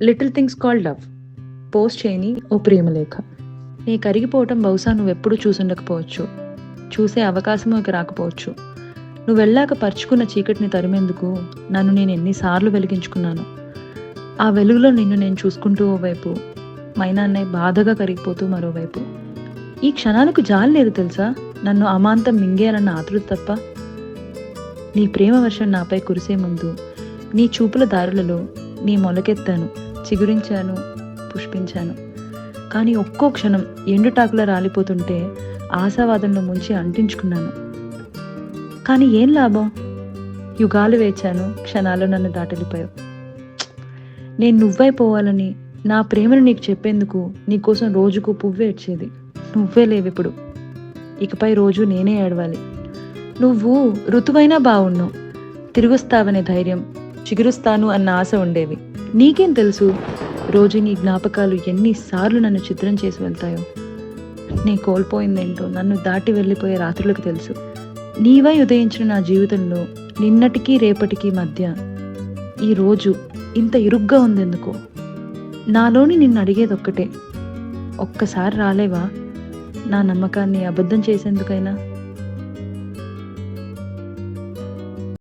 Little things called love post చేయని ఓ ప్రేమలేఖ. నీ కరిగిపోవటం బహుశా నువ్వెప్పుడూ చూసుండకపోవచ్చు, చూసే అవకాశము ఇక రాకపోవచ్చు. నువ్వు వెళ్ళాక పరుచుకున్న చీకటిని తరిమేందుకు నన్ను నేను ఎన్నిసార్లు వెలిగించుకున్నాను. ఆ వెలుగులో నిన్ను నేను చూసుకుంటూ ఓవైపు, మైనాన్నే బాధగా కరిగిపోతూ మరోవైపు. ఈ క్షణాలకు జాలి లేదు తెలుసా, నన్ను అమాంతం మింగేయాలన్న ఆతృత తప్ప. నీ ప్రేమ వర్షం నాపై కురిసే ముందు నీ చూపుల దారులలో నీ మొలకెత్తాను, చిగురించాను, పుష్పించాను. కానీ ఒక్కో క్షణం ఎండుటాకులా రాలిపోతుంటే ఆశావాదంలో ముంచి అంటించుకున్నాను. కానీ ఏం లాభం, యుగాలు వేచాను, క్షణాలు నన్ను దాటలిపోయావు. నేను నువ్వైపోవాలని నా ప్రేమను నీకు చెప్పేందుకు నీకోసం రోజుకు పువ్వు ఏడ్చేది. నువ్వే లేవిప్పుడు, ఇకపై రోజు నేనే ఏడవాలి. నువ్వు ఋతువైనా బావున్నావు, తిరిగొస్తావనే ధైర్యం, చిగురుస్తాను అన్న ఆశ ఉండేవి. నీకేం తెలుసు రోజు నీ జ్ఞాపకాలు ఎన్నిసార్లు నన్ను చిత్రం చేసి వెళ్తాయో. నీ కోల్పోయిందేంటో నన్ను దాటి వెళ్ళిపోయే రాత్రులకు తెలుసు. నీవై ఉదయించిన నా జీవితంలో నిన్నటికీ రేపటికి మధ్య ఈ రోజు ఇంత ఇరుగ్గా ఉందెందుకో. నాలోని నిన్ను అడిగేదొక్కటే, ఒక్కసారి రాలేవా నా నమ్మకాన్ని అబద్ధం చేసేందుకైనా?